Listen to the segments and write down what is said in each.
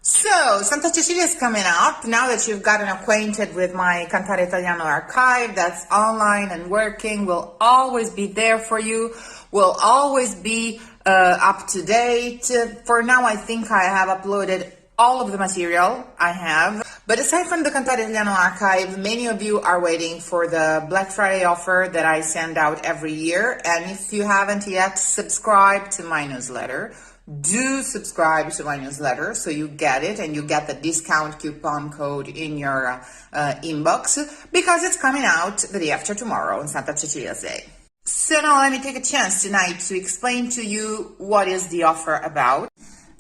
So, Santa Cecilia is coming up. Now that you've gotten acquainted with my Cantare Italiano archive that's online and working, will always be there for you, will always be up to date. For now, I think I have uploaded all of the material I have. But aside from the Cantare Italiano archive, many of you are waiting for the Black Friday offer that I send out every year. And if you haven't yet subscribed to my newsletter, do subscribe to my newsletter so you get it and you get the discount coupon code in your inbox, because it's coming out the day after tomorrow on Santa Cecilia's Day. So now let me take a chance tonight to explain to you what is the offer about.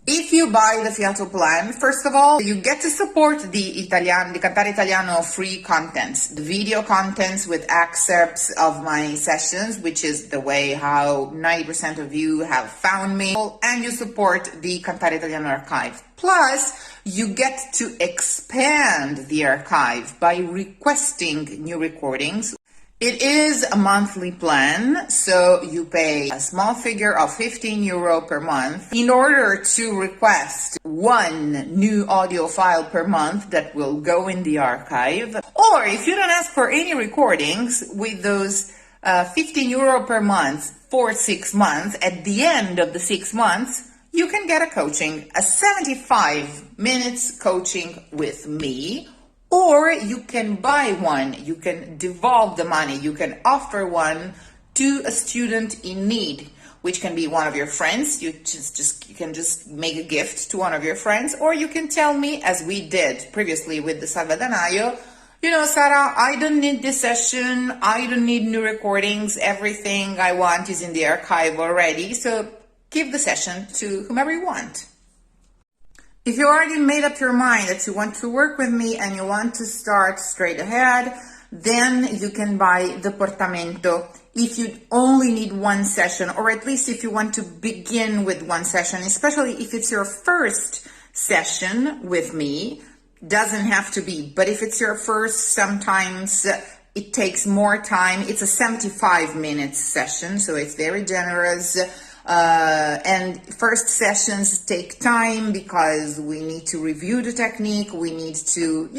If you buy the Fiato plan, first of all, you get to support the Cantare Italiano free contents, the video contents with excerpts of my sessions, which is the way how 90% of you have found me, and you support the Cantare Italiano archive. Plus, you get to expand the archive by requesting new recordings. It is a monthly plan, so you pay a small figure of €15 per month in order to request one new audio file per month that will go in the archive. Or if you don't ask for any recordings, with those €15 per month for 6 months, at the end of the 6 months, you can get a coaching, a 75 minutes coaching with me. Or you can buy one, you can devolve the money, you can offer one to a student in need, which can be one of your friends. You can just make a gift to one of your friends, or you can tell me, as we did previously with the Salvadanaio, you know, Sara, I don't need this session, I don't need new recordings, everything I want is in the archive already, so give the session to whomever you want. If you already made up your mind that you want to work with me and you want to start straight ahead, then you can buy the portamento if you only need one session, or at least if you want to begin with one session, especially if it's your first session with me. Doesn't have to be, but if it's your first, sometimes it takes more time. It's a 75 minutes session, so it's very generous. And first sessions take time because we need to review the technique. We need to,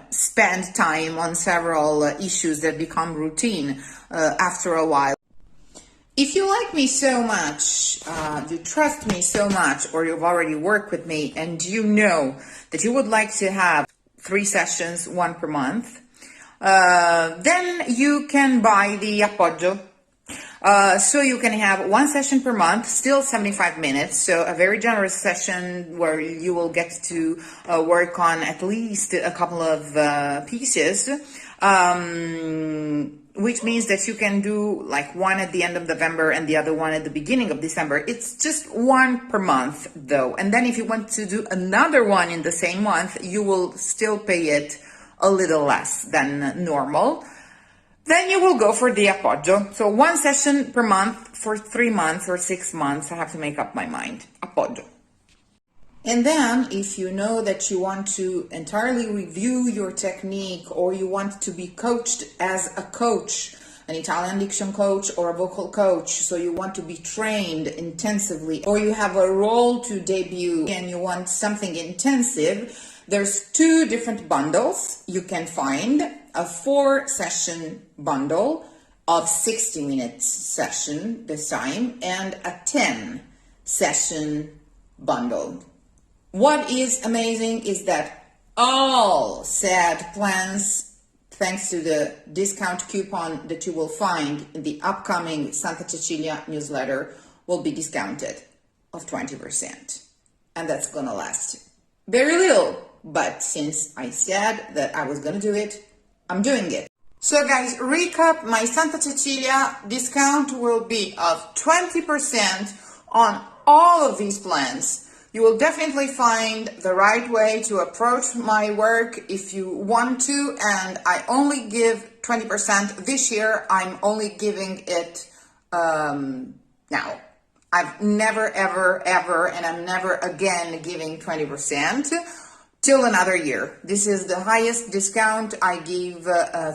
spend time on several issues that become routine after a while. If you like me so much, you trust me so much, or you've already worked with me and you know that you would like to have 3 sessions, 1 per month, then you can buy the appoggio. So you can have 1 session per month, still 75 minutes, so a very generous session where you will get to work on at least a couple of pieces, which means that you can do like one at the end of November and the other one at the beginning of December. It's just 1 per month though, and then if you want to do another one in the same month, you will still pay it a little less than normal. Then you will go for the appoggio. So 1 session per month for 3 months or 6 months. I have to make up my mind. Appoggio. And then if you know that you want to entirely review your technique, or you want to be coached as a coach, an Italian diction coach or a vocal coach, so you want to be trained intensively, or you have a role to debut and you want something intensive, there's 2 different bundles you can find. A 4-session bundle of 60 minutes session this time, and a 10-session bundle. What is amazing is that all said plans, thanks to the discount coupon that you will find in the upcoming Santa Cecilia newsletter, will be discounted of 20%. And that's gonna last very little. But since I said that I was gonna do it, I'm doing it. So guys, recap, my Santa Cecilia discount will be of 20% on all of these plans. You will definitely find the right way to approach my work if you want to, and I only give 20% this year. I'm only giving it now. I've never, ever, and I'm never again giving 20%. Till another year. This is the highest discount I give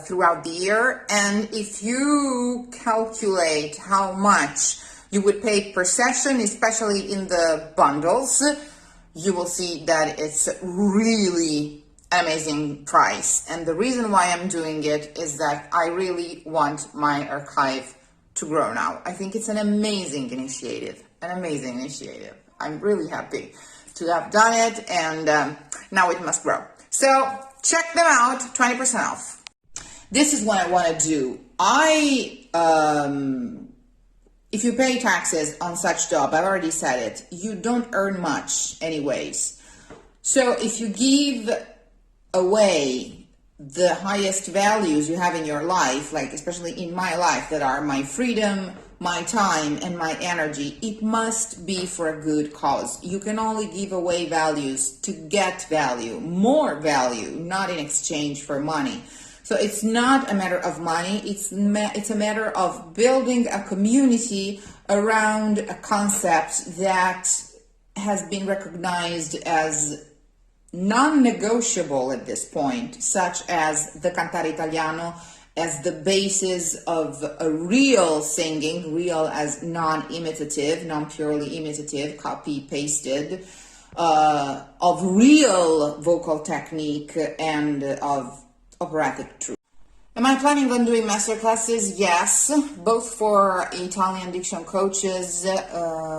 throughout the year, and if you calculate how much you would pay per session, especially in the bundles, you will see that it's really an amazing price. And the reason why I'm doing it is that I really want my archive to grow now. I think it's an amazing initiative, I'm really happy to have done it, and now it must grow. So check them out, 20% off. This is what I want to do. If you pay taxes on such job, I've already said it, you don't earn much anyways. So if you give away the highest values you have in your life, like especially in my life, that are my freedom, my time, and my energy, it must be for a good cause. You can only give away values to get value, more value, not in exchange for money. So it's not a matter of money, it's a matter of building a community around a concept that has been recognized as non-negotiable at this point, such as the cantare italiano as the basis of a real singing, real as non-imitative, non-purely imitative, copy-pasted, of real vocal technique and of operatic truth. Am I planning on doing masterclasses? Yes, both for Italian diction coaches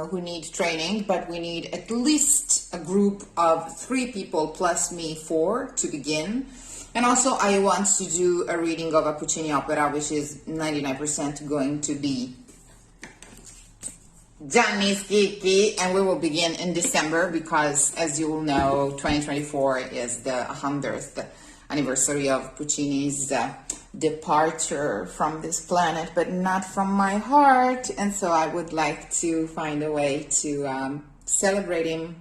who need training, but we need at least a group of 3 people plus me, 4 to begin. And also I want to do a reading of a Puccini opera, which is 99% going to be Gianni Schicchi, and we will begin in December because, as you will know, 2024 is the 100th anniversary of Puccini's departure from this planet, but not from my heart. And so I would like to find a way to celebrate him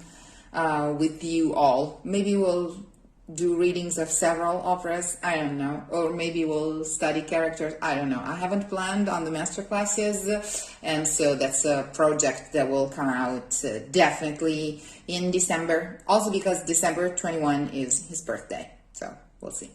with you all. Maybe we'll do readings of several operas, I don't know, or maybe we'll study characters, I don't know. I haven't planned on the master classes, and so that's a project that will come out definitely in December, also because December 21 is his birthday, so we'll see.